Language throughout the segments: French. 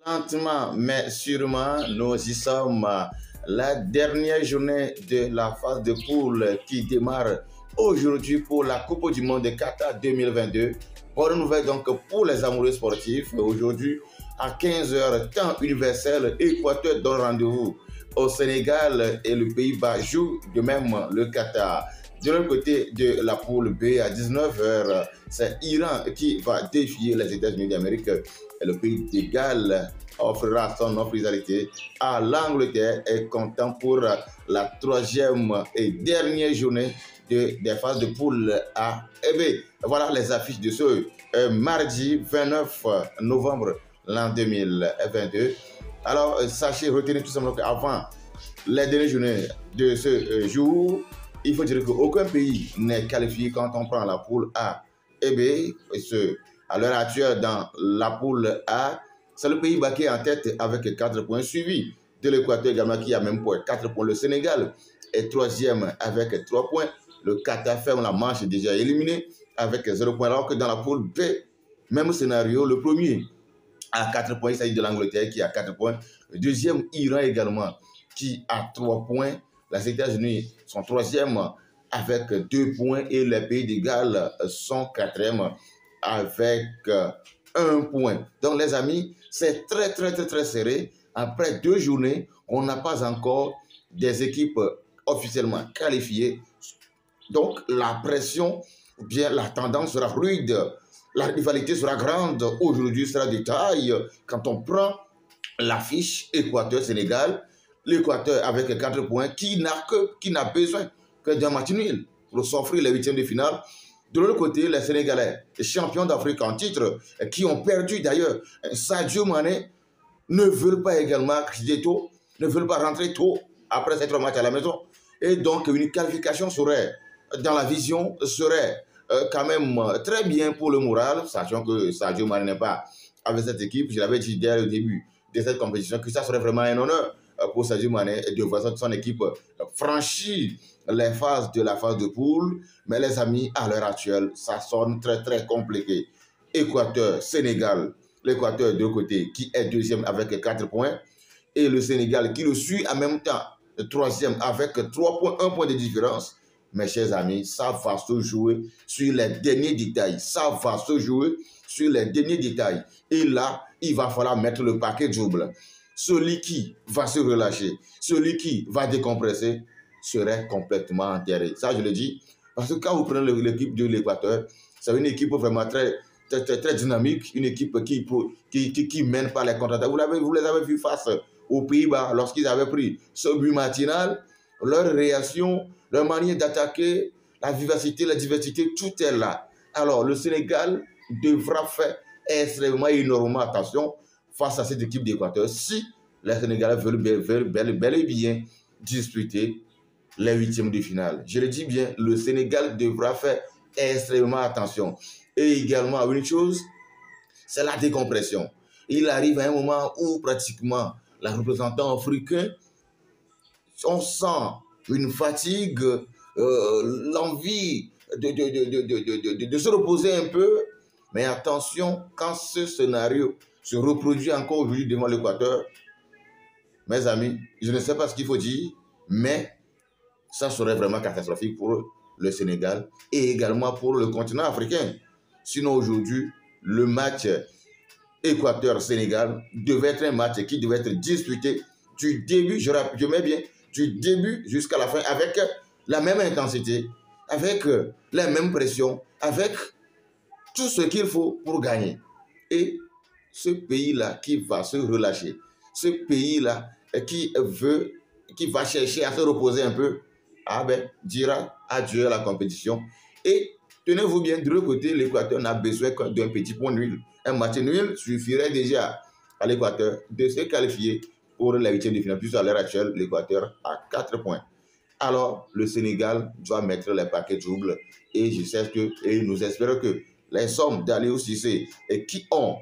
Lentement mais sûrement, nous y sommes. La dernière journée de la phase de poule qui démarre aujourd'hui pour la Coupe du Monde de Qatar 2022. Bonne nouvelle donc pour les amoureux sportifs. Aujourd'hui, à 15 h, temps universel, Équateur donne rendez-vous au Sénégal et le Pays-Bas joue de même le Qatar. De l'autre côté de la poule B, à 19 h, c'est Iran qui va défier les États-Unis d'Amérique. Et le pays de Galles offrira son hospitalité à l'Angleterre et comptant pour la troisième et dernière journée des phases de poule A et B. Voilà les affiches de ce mardi 29 novembre l'an 2022. Alors, sachez, retenez tout simplement qu'avant les dernières journées de ce jour, il faut dire qu'aucun pays n'est qualifié quand on prend la poule A et B. Et ce, à l'heure actuelle, dans la poule A, c'est le Pays-Bas qui est en tête avec 4 points, suivi de l'Équateur également qui a même point 4 points. Le Sénégal est troisième avec 3 points. Le Qatar ferme la manche déjà éliminé avec 0 points. Alors que dans la poule B, même scénario, le premier à 4 points, il s'agit de l'Angleterre qui a 4 points. Le deuxième, Iran également, qui a 3 points. Les États-Unis sont troisième avec 2 points et les Pays de Galles sont quatrième avec 1 point. Donc les amis, c'est très serré. Après 2 journées, on n'a pas encore des équipes officiellement qualifiées. Donc la pression, ou bien la tendance sera rude. La rivalité sera grande. Aujourd'hui sera de taille. Quand on prend l'affiche Équateur-Sénégal, l'Équateur avec 4 points, qui n'a besoin que d'un match nul pour s'offrir les huitièmes de finale. De l'autre côté, les Sénégalais, les champions d'Afrique en titre, qui ont perdu d'ailleurs, Sadio Mané, ne veulent pas également quitter tôt, ne veulent pas rentrer tôt après ces 3 matchs à la maison. Et donc, une qualification serait, dans la vision, serait quand même très bien pour le moral, sachant que Sadio Mané n'est pas avec cette équipe. Je l'avais dit dès le début de cette compétition que ça serait vraiment un honneur pour Sadio Mané de voir son équipe franchir les phases de la phase de poule. Mais les amis, à l'heure actuelle, ça sonne très compliqué. Équateur, Sénégal, l'Équateur de l'autre côté qui est deuxième avec 4 points et le Sénégal qui le suit en même temps, troisième avec 3 points, 1 point de différence. Mes chers amis, ça va se jouer sur les derniers détails. Ça va se jouer sur les derniers détails. Et là, il va falloir mettre le paquet double. Celui qui va se relâcher, celui qui va décompresser, serait complètement enterré. Ça, je le dis, parce que quand vous prenez l'équipe de l'Équateur, c'est une équipe vraiment très dynamique, une équipe qui mène par les contre-attaques. Vous les avez vus face aux Pays-Bas lorsqu'ils avaient pris ce but matinal, leur réaction, leur manière d'attaquer, la vivacité, la diversité, tout est là. Alors, le Sénégal devra faire extrêmement énormément attention face à cette équipe d'Équateur si les Sénégalais veulent bel et bien disputer les huitièmes de finale. Je le dis bien, le Sénégal devra faire extrêmement attention. Et également, une chose, c'est la décompression. Il arrive à un moment où pratiquement les représentants africains, on sent une fatigue, l'envie de se reposer un peu. Mais attention, quand ce scénario se reproduit encore aujourd'hui devant l'Équateur, mes amis, je ne sais pas ce qu'il faut dire, mais ça serait vraiment catastrophique pour le Sénégal et également pour le continent africain. Sinon aujourd'hui, le match Équateur-Sénégal devait être un match qui devait être disputé du début, je mets bien, du début jusqu'à la fin avec la même intensité, avec la même pression, avec tout ce qu'il faut pour gagner. Et ce pays-là qui va se relâcher, ce pays-là qui va chercher à se reposer un peu, dira adieu à la compétition. Et tenez-vous bien, de l'autre côté, l'Équateur n'a besoin d'un petit point nul. Un match nul suffirait déjà à l'Équateur de se qualifier pour la huitième de finale. Puisque à l'heure actuelle, l'Équateur a 4 points. Alors, le Sénégal doit mettre les paquets doubles. Et je sais et nous espérons que les hommes d'Aliou Cissé qui ont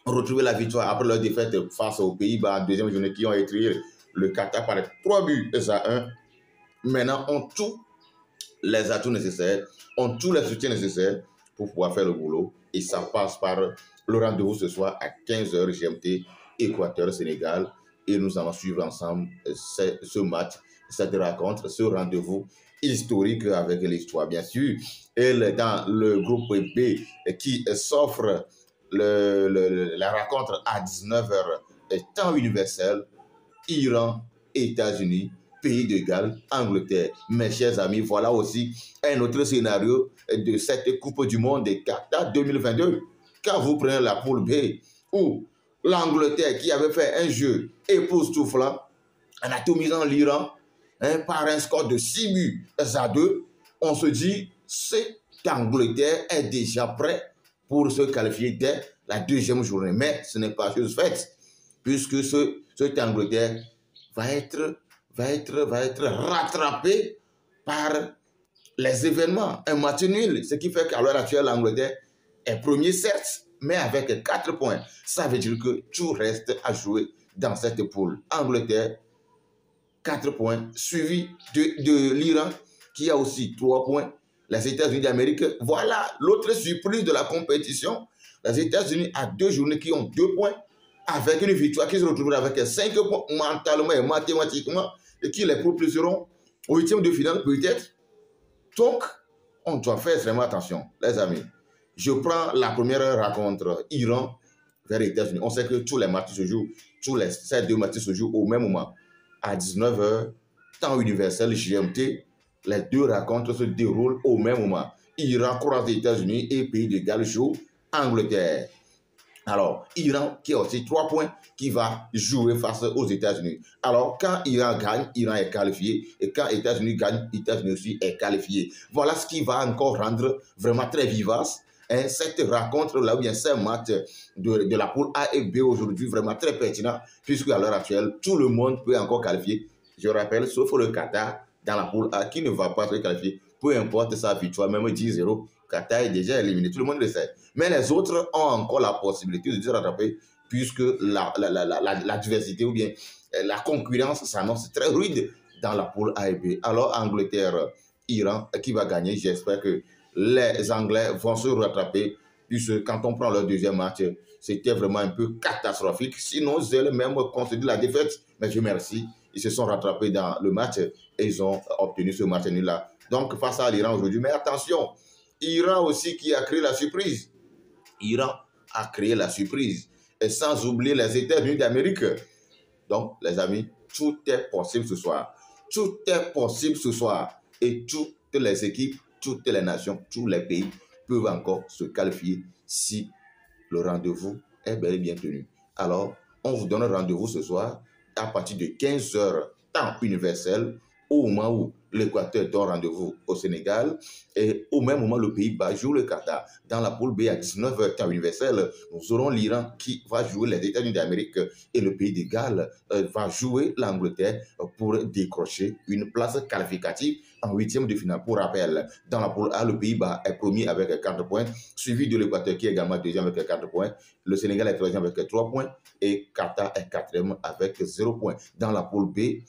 retrouvé la victoire après leur défaite face aux Pays-Bas en deuxième journée, qui ont étrié le Qatar par 3 buts à 1, maintenant ont tous les atouts nécessaires, ont tous les soutiens nécessaires pour pouvoir faire le boulot. Et ça passe par le rendez-vous ce soir à 15 h GMT Équateur-Sénégal. Et nous allons suivre ensemble ce match, cette rencontre, ce rendez-vous historique avec l'histoire, bien sûr. Et dans le groupe B qui s'offre la rencontre à 19h, temps universel, Iran, États-Unis, Pays de Galles, Angleterre. Mes chers amis, voilà aussi un autre scénario de cette Coupe du Monde de Qatar 2022. Quand vous prenez la poule B, où l'Angleterre, qui avait fait un jeu époustouflant en atomisant l'Iran par un score de 6-2, on se dit cette Angleterre est déjà prête pour se qualifier dès la deuxième journée. Mais ce n'est pas chose faite, puisque cette Angleterre va être rattrapé par les événements, un match nul, ce qui fait qu'à l'heure actuelle, l'Angleterre est premier, certes, mais avec 4 points. Ça veut dire que tout reste à jouer dans cette poule. Angleterre, 4 points, suivi de l'Iran, qui a aussi 3 points. Les États-Unis d'Amérique, voilà l'autre surprise de la compétition. Les États-Unis à 2 journées qui ont 2 points, avec une victoire qui se retrouve avec 5 points mentalement et mathématiquement, et qui les propulseront au 8e de finale peut-être. Donc, on doit faire extrêmement attention, les amis. Je prends la première rencontre, Iran vers les États-Unis. On sait que tous les matchs se jouent, ces 2 matchs se jouent au même moment. À 19h, temps universel GMT, les 2 rencontres se déroulent au même moment. Iran croise les États-Unis et Pays de Galles joue Angleterre. Alors, Iran qui a aussi 3 points qui va jouer face aux États-Unis. Alors, quand Iran gagne, Iran est qualifié. Et quand États-Unis gagne, États-Unis aussi est qualifié. Voilà ce qui va encore rendre vraiment très vivace cette rencontre-là, ou bien ce match de la poule A et B aujourd'hui, vraiment très pertinent, puisque à l'heure actuelle, tout le monde peut encore qualifier. Je rappelle, sauf le Qatar dans la poule A qui ne va pas se qualifier. Peu importe sa victoire, même 10-0, Qatar est déjà éliminé. Tout le monde le sait. Mais les autres ont encore la possibilité de se rattraper, puisque la diversité ou bien la concurrence s'annonce très rude dans la poule A et B. Alors, Angleterre, Iran, qui va gagner? J'espère que les Anglais vont se rattraper, puisque quand on prend leur deuxième match, c'était vraiment un peu catastrophique. Sinon, ils même concédé la défaite. Mais Dieu merci, ils se sont rattrapés dans le match et ils ont obtenu ce match nul-là. Donc, face à l'Iran aujourd'hui. Mais attention, Iran aussi qui a créé la surprise. Iran a créé la surprise. Et sans oublier les États-Unis d'Amérique. Donc, les amis, tout est possible ce soir. Tout est possible ce soir. Et toutes les équipes, toutes les nations, tous les pays peuvent encore se qualifier si le rendez-vous est bel et bien tenu. Alors, on vous donne rendez-vous ce soir à partir de 15h, temps universel, au moment où l'Équateur donne rendez-vous au Sénégal et au même moment le Pays-Bas joue le Qatar. Dans la poule B à 19h temps universel, nous aurons l'Iran qui va jouer les États-Unis d'Amérique et le Pays de Galles va jouer l'Angleterre pour décrocher une place qualificative en 8e de finale. Pour rappel, dans la poule A, le Pays-Bas est premier avec 4 points, suivi de l'Équateur qui est également 2e avec 4 points, le Sénégal est 3e avec 3 points et Qatar est 4e avec 0 points. Dans la poule B,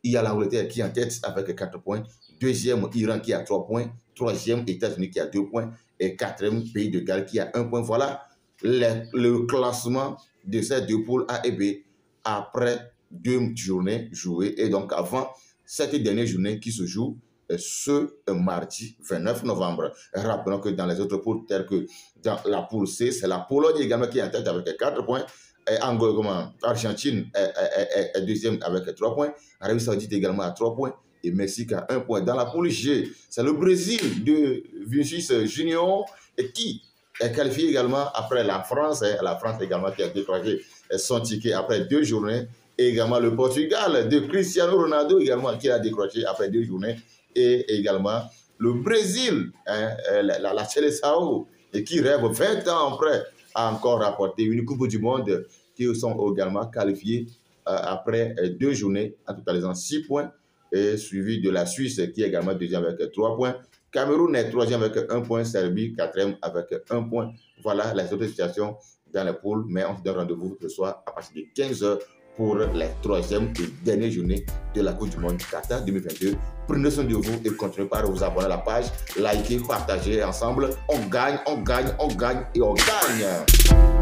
il y a l'Angleterre qui est en tête avec 4 points. 2e, Iran qui a 3 points. 3e, États-Unis qui a 2 points. Et 4e, Pays de Galles qui a 1 point. Voilà le classement de ces 2 poules A et B après 2 journées jouées. Et donc avant cette dernière journée qui se joue ce mardi 29 novembre. Rappelons que dans les autres poules, telles que dans la poule C, c'est la Pologne également qui est en tête avec 4 points. Argentine est 2e avec 3 points. Arabie Saoudite également à 3 points. Et Mexique à 1 point. Dans la poule G, c'est le Brésil de Vinicius Junior qui est qualifié également après la France. La France également qui a décroché son ticket après 2 journées. Et également le Portugal de Cristiano Ronaldo également qui a décroché après 2 journées. Et également le Brésil, la Seleção, et qui rêve 20 ans après a encore rapporté une Coupe du Monde qui sont également qualifiés après 2 journées, en totalisant 6 points, et suivi de la Suisse qui est également 2e avec 3 points. Cameroun est 3e avec 1 point, Serbie 4e avec 1 point. Voilà les autres situations dans les poules, mais on se donne rendez-vous ce soir à partir de 15h pour les 3e et dernières journées de la Coupe du Monde Qatar 2022. Prenez soin de vous et continuez par vous abonner à la page, liker, partager ensemble. On gagne, on gagne, on gagne et on gagne.